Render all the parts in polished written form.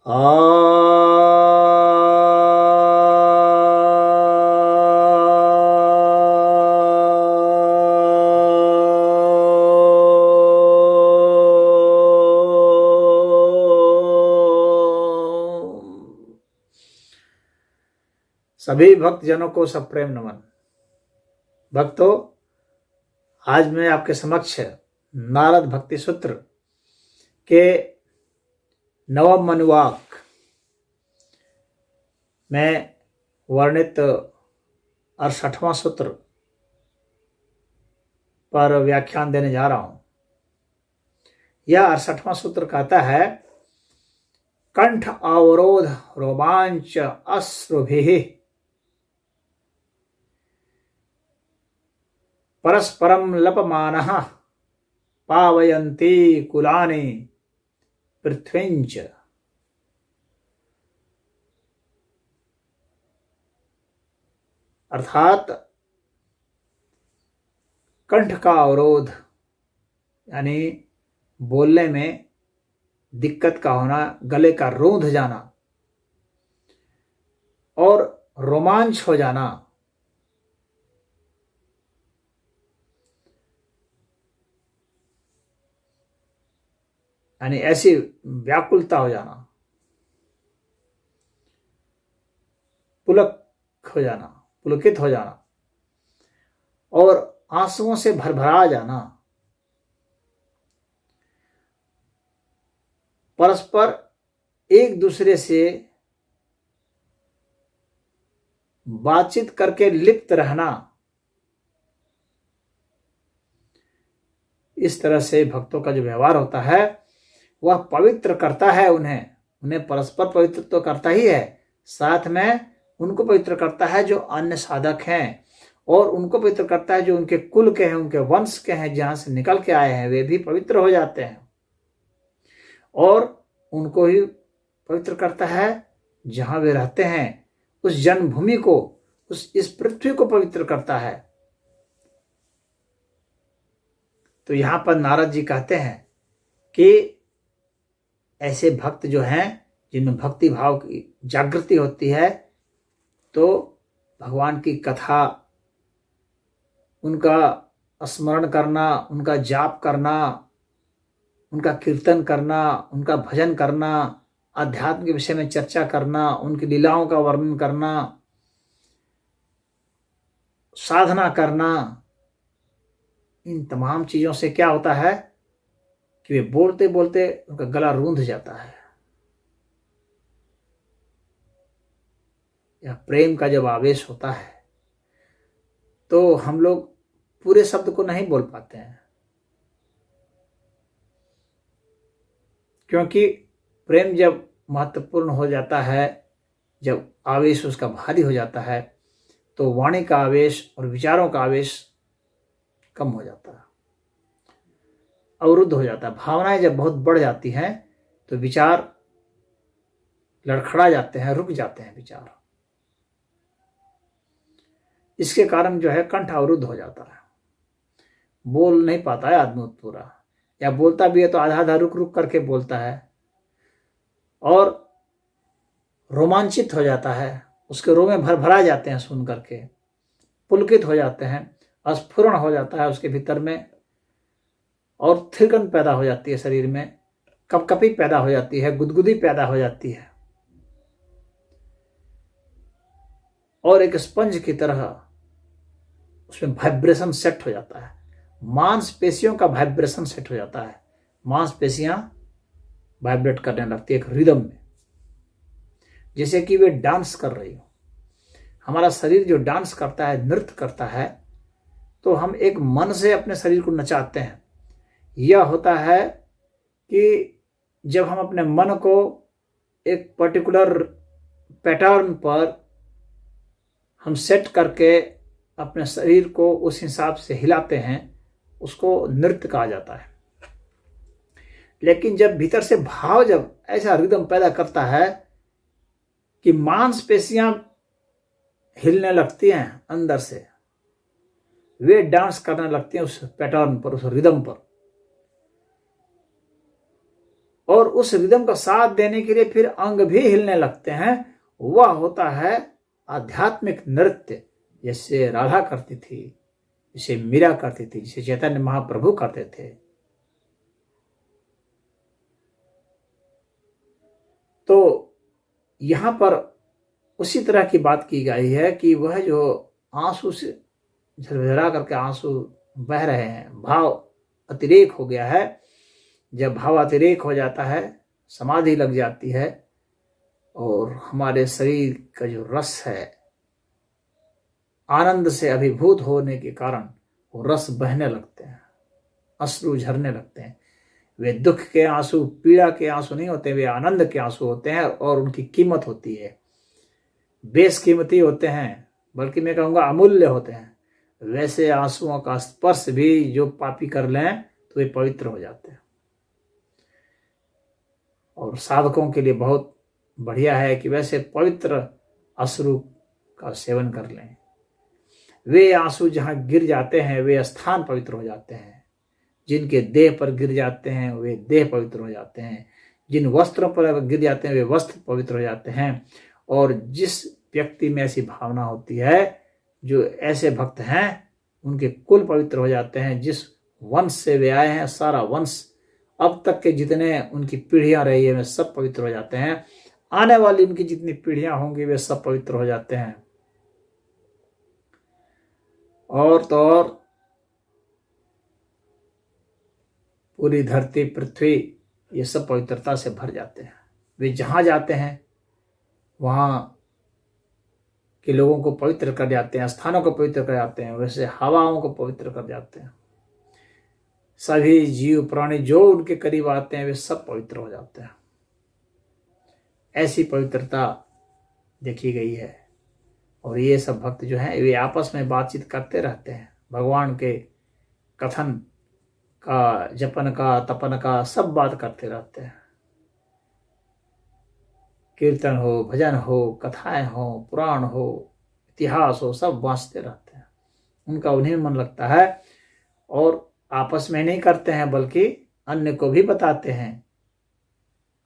सभी भक्तजनों को सप्रेम नमन। भक्तों, आज मैं आपके समक्ष नारद भक्ति सूत्र के नवम अनुवाक में वर्णित 68वां सूत्र पर व्याख्यान देने जा रहा हूं। यह 68वां सूत्र कहता है, कंठ अवरोध रोमांच अश्रुभिः परस्परम लपमानः पावयन्ति कुलानि पृथ्वीञ्च। अर्थात कंठ का अवरोध यानी बोलने में दिक्कत का होना, गले का रूंध जाना और रोमांच हो जाना, यानी ऐसी व्याकुलता हो जाना, पुलकित हो जाना और आंसुओं से भरभरा जाना, परस्पर एक दूसरे से बातचीत करके लिप्त रहना। इस तरह से भक्तों का जो व्यवहार होता है वह पवित्र करता है उन्हें परस्पर पवित्र तो करता ही है, साथ में उनको पवित्र करता है जो अन्य साधक हैं, और उनको पवित्र करता है जो उनके कुल के हैं, उनके वंश के हैं, जहां से निकल के आए हैं, वे भी पवित्र हो जाते हैं। और उनको ही पवित्र करता है जहां वे रहते हैं, उस जन्मभूमि को, इस पृथ्वी को पवित्र करता है। तो यहां पर नारद जी कहते हैं कि ऐसे भक्त जो हैं, जिनमें भक्ति भाव की जागृति होती है, तो भगवान की कथा, उनका स्मरण करना, उनका जाप करना, उनका कीर्तन करना, उनका भजन करना, अध्यात्म के विषय में चर्चा करना, उनकी लीलाओं का वर्णन करना, साधना करना, इन तमाम चीजों से क्या होता है कि वे बोलते बोलते उनका गला रूंध जाता है। यह प्रेम का जब आवेश होता है तो हम लोग पूरे शब्द को नहीं बोल पाते हैं, क्योंकि प्रेम जब महत्वपूर्ण हो जाता है, जब आवेश उसका भारी हो जाता है, तो वाणी का आवेश और विचारों का आवेश कम हो जाता है, अवरुद्ध हो जाता है। भावनाएं जब बहुत बढ़ जाती हैं तो विचार लड़खड़ा जाते हैं, रुक जाते हैं विचार। इसके कारण जो है कंठ अवरुद्ध हो जाता है, बोल नहीं पाता है आदमी पूरा, या बोलता भी है तो आधा आधा रुक रुक करके बोलता है, और रोमांचित हो जाता है, उसके रोमे भरभरा जाते हैं सुन करके, पुलकित हो जाते हैं, स्फुरण हो जाता है उसके भीतर में, और थिरकन पैदा हो जाती है शरीर में, कपकपी पैदा हो जाती है, गुदगुदी पैदा हो जाती है, और एक स्पंज की तरह उसमें वाइब्रेशन सेट हो जाता है, मांसपेशियों का वाइब्रेशन सेट हो जाता है, मांसपेशियां वाइब्रेट करने लगती है एक रिदम में, जैसे कि वे डांस कर रही हो। हमारा शरीर जो डांस करता है, नृत्य करता है, तो हम एक मन से अपने शरीर को नचाते हैं। यह होता है कि जब हम अपने मन को एक पर्टिकुलर पैटर्न पर हम सेट करके अपने शरीर को उस हिसाब से हिलाते हैं, उसको नृत्य कहा जाता है। लेकिन जब भीतर से भाव जब ऐसा रिदम पैदा करता है कि मांसपेशियां हिलने लगती हैं अंदर से, वे डांस करने लगती हैं उस पैटर्न पर, उस रिदम पर, और उस रिदम का साथ देने के लिए फिर अंग भी हिलने लगते हैं, वह होता है आध्यात्मिक नृत्य। जैसे राधा करती थी, जिसे मीरा करती थी, जिसे चैतन्य महाप्रभु करते थे। तो यहां पर उसी तरह की बात की गई है कि वह जो आंसू से झरझरा करके आंसू बह रहे हैं, भाव अतिरेक हो गया है। जब भाव अतिरेक हो जाता है, समाधि लग जाती है और हमारे शरीर का जो रस है, आनंद से अभिभूत होने के कारण वो रस बहने लगते हैं, अश्रु झरने लगते हैं। वे दुख के आंसू, पीड़ा के आंसू नहीं होते, वे आनंद के आंसू होते हैं और उनकी कीमत होती है, बेशकीमती होते हैं, बल्कि मैं कहूँगा अमूल्य होते हैं। वैसे आंसुओं का स्पर्श भी जो पापी कर लें तो वे पवित्र हो जाते हैं। और साधकों के लिए बहुत बढ़िया है कि वैसे पवित्र अश्रु का सेवन कर लें। वे आंसू जहाँ गिर जाते हैं वे स्थान पवित्र हो जाते हैं। जिनके देह पर गिर जाते हैं वे देह पवित्र हो जाते हैं। जिन वस्त्रों पर गिर जाते हैं वे वस्त्र पवित्र हो जाते हैं। और जिस व्यक्ति में ऐसी भावना होती है, जो ऐसे भक्त हैं, उनके कुल पवित्र हो जाते हैं। जिस वंश से वे आए हैं, सारा वंश, अब तक के जितने उनकी पीढ़ियां रही है वे सब पवित्र हो जाते हैं। आने वाली उनकी जितनी पीढ़ियां होंगी वे सब पवित्र हो जाते हैं। और तो और पूरी धरती, पृथ्वी, ये सब पवित्रता से भर जाते हैं। वे जहां जाते हैं वहां के लोगों को पवित्र कर जाते हैं, स्थानों को पवित्र कर जाते हैं, वैसे हवाओं को पवित्र कर जाते हैं। सभी जीव प्राणी जो उनके करीब आते हैं वे सब पवित्र हो जाते हैं। ऐसी पवित्रता देखी गई है। और ये सब भक्त जो हैं वे आपस में बातचीत करते रहते हैं, भगवान के कथन का, जपन का, तपन का, सब बात करते रहते हैं। कीर्तन हो, भजन हो, कथाएं हो, पुराण हो, इतिहास हो, सब वाँचते रहते हैं। उनका उन्हीं में मन लगता है। और आपस में नहीं करते हैं बल्कि अन्य को भी बताते हैं,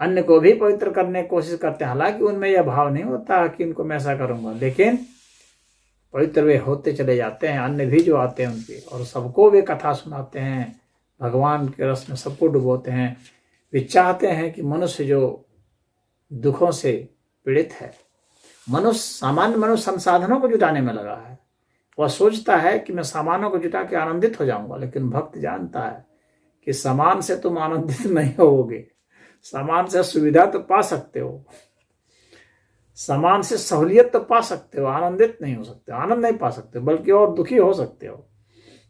अन्य को भी पवित्र करने की कोशिश करते हैं। हालांकि उनमें यह भाव नहीं होता कि इनको मैं ऐसा करूंगा, लेकिन पवित्र वे होते चले जाते हैं। अन्य भी जो आते हैं उनके, और सबको वे कथा सुनाते हैं, भगवान के रस में सबको डुबोते हैं। वे चाहते हैं कि मनुष्य जो दुखों से पीड़ित है, सामान्य मनुष्य संसाधनों को जुटाने में लगा है, वह सोचता है कि मैं सामानों को जुटा के आनंदित हो जाऊंगा। लेकिन भक्त जानता है कि सामान से तुम आनंदित नहीं होगे। सामान से सुविधा तो पा सकते हो, सामान से सहूलियत तो पा सकते हो, आनंदित नहीं हो सकते, आनंद नहीं पा सकते, बल्कि और दुखी हो सकते हो।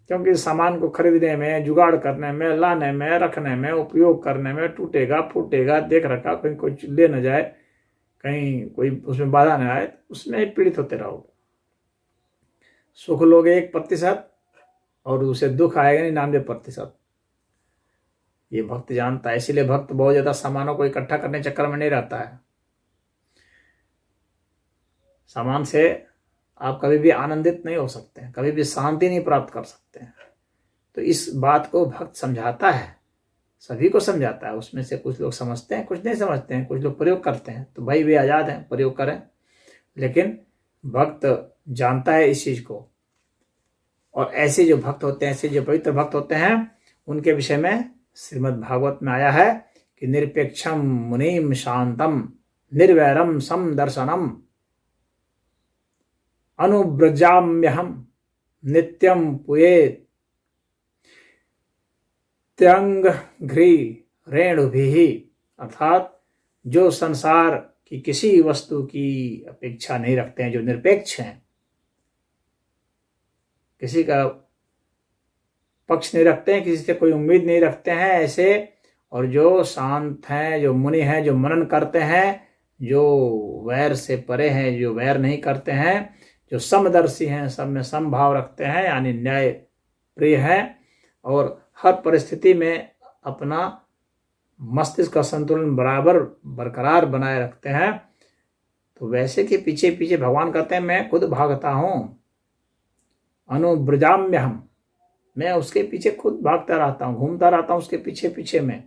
क्योंकि सामान को खरीदने में, जुगाड़ करने में, लाने में, रखने में, उपयोग करने में टूटेगा, फूटेगा, देख रखा, कहीं कोई ले न जाए, कहीं कोई उसमें बाधा न आए, उसमें पीड़ित होते रहोगे। सुख लोगे 1% और उसे दुख आएगा 99%। ये भक्त जानता है। इसीलिए भक्त बहुत ज्यादा सामानों को इकट्ठा करने चक्कर में नहीं रहता है। सामान से आप कभी भी आनंदित नहीं हो सकते हैं, कभी भी शांति नहीं प्राप्त कर सकते हैं। तो इस बात को भक्त समझाता है, सभी को समझाता है। उसमें से कुछ लोग समझते हैं, कुछ नहीं समझते हैं, कुछ लोग प्रयोग करते हैं। तो भाई वे आजाद हैं, प्रयोग करें। लेकिन भक्त जानता है इस चीज को। और ऐसे जो भक्त होते हैं, ऐसे जो पवित्र भक्त होते हैं, उनके विषय में श्रीमद् भागवत में आया है कि निरपेक्षम मुनिम शांतम निर्वैरम सम दर्शनम अनुव्रजाम्यहम नित्यम पुयेत त्यंग घ्री रेणुभिः। अर्थात जो संसार की किसी वस्तु की अपेक्षा नहीं रखते हैं, जो निरपेक्ष हैं, किसी का पक्ष नहीं रखते हैं, किसी से कोई उम्मीद नहीं रखते हैं, ऐसे, और जो शांत हैं, जो मुनि हैं, जो मनन करते हैं, जो वैर से परे हैं, जो वैर नहीं करते हैं, जो समदर्शी हैं, सब में समभाव रखते हैं, यानी न्याय प्रिय हैं, और हर परिस्थिति में अपना मस्तिष्क का संतुलन बरकरार बनाए रखते हैं। तो वैसे के पीछे पीछे भगवान कहते हैं मैं खुद भागता हूं, अनुव्रजाम्यहम, मैं उसके पीछे खुद भागता रहता हूँ, घूमता रहता हूँ उसके पीछे पीछे में।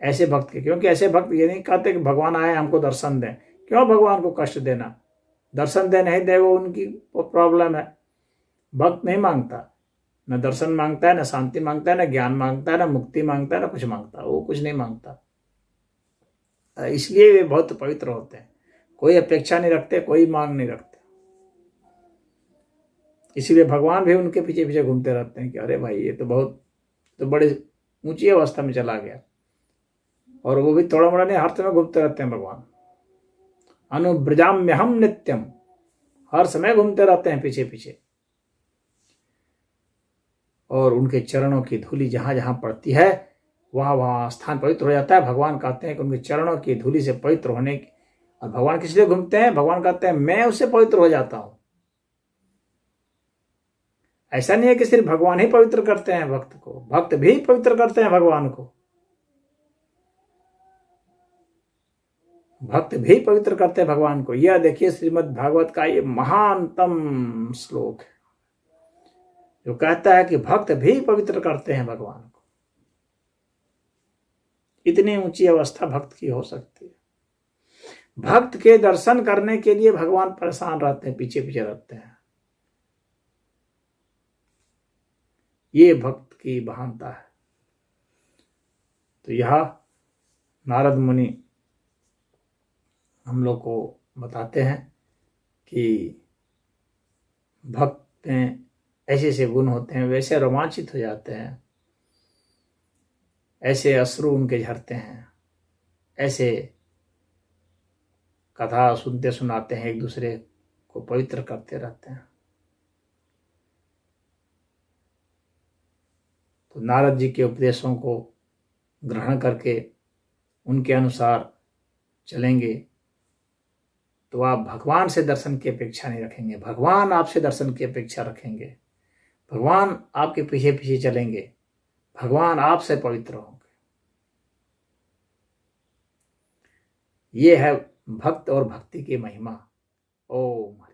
ऐसे भक्त के, क्योंकि ऐसे भक्त ये नहीं कहते कि भगवान आए हमको दर्शन दें। क्यों भगवान को कष्ट देना? दर्शन दे नहीं दे वो उनकी प्रॉब्लम है। भक्त नहीं मांगता, न दर्शन मांगता है, न शांति मांगता है, न ज्ञान मांगता है, न मुक्ति मांगता है, न कुछ मांगता है। वो कुछ नहीं मांगता, इसलिए वे बहुत पवित्र होते हैं। कोई अपेक्षा नहीं रखते, कोई मांग नहीं रखते। इसीलिए भगवान भी उनके पीछे पीछे घूमते रहते हैं कि अरे भाई ये तो बड़ी ऊंची अवस्था में चला गया। और वो भी थोड़ा मोड़ा नहीं, हर समय घूमते रहते हैं भगवान। अनुब्रजाम्यहम नित्यम, हर समय घूमते रहते हैं पीछे पीछे। और उनके चरणों की धूलि जहां जहां पड़ती है वहां वहां स्थान पवित्र हो जाता है। भगवान कहते हैं कि उनके चरणों की धूलि से पवित्र होने की, और भगवान किस लिए घूमते हैं? भगवान कहते हैं मैं उससे पवित्र हो जाता हूं। ऐसा नहीं है कि सिर्फ भगवान ही पवित्र करते हैं भक्त को, भक्त भी पवित्र करते हैं भगवान को। भक्त भी पवित्र करते हैं भगवान को। यह देखिए श्रीमद् भागवत का ये महानतम श्लोक है जो कहता है कि भक्त भी पवित्र करते हैं भगवान को। इतनी ऊंची अवस्था भक्त की हो सकती है। भक्त के दर्शन करने के लिए भगवान परेशान रहते हैं, पीछे पीछे रहते हैं। ये भक्त की महानता है। तो यह नारद मुनि हम लोग को बताते हैं कि भक्त में ऐसे ऐसे गुण होते हैं, वैसे रोमांचित हो जाते हैं, ऐसे अश्रु उनके झरते हैं, ऐसे कथा सुनते सुनाते हैं, एक दूसरे को पवित्र करते रहते हैं। तो नारद जी के उपदेशों को ग्रहण करके उनके अनुसार चलेंगे तो आप भगवान से दर्शन की अपेक्षा नहीं रखेंगे, भगवान आपसे दर्शन की अपेक्षा रखेंगे। भगवान आपके पीछे पीछे चलेंगे, भगवान आपसे पवित्र होंगे। ये है भक्त और भक्ति की महिमा। ओम।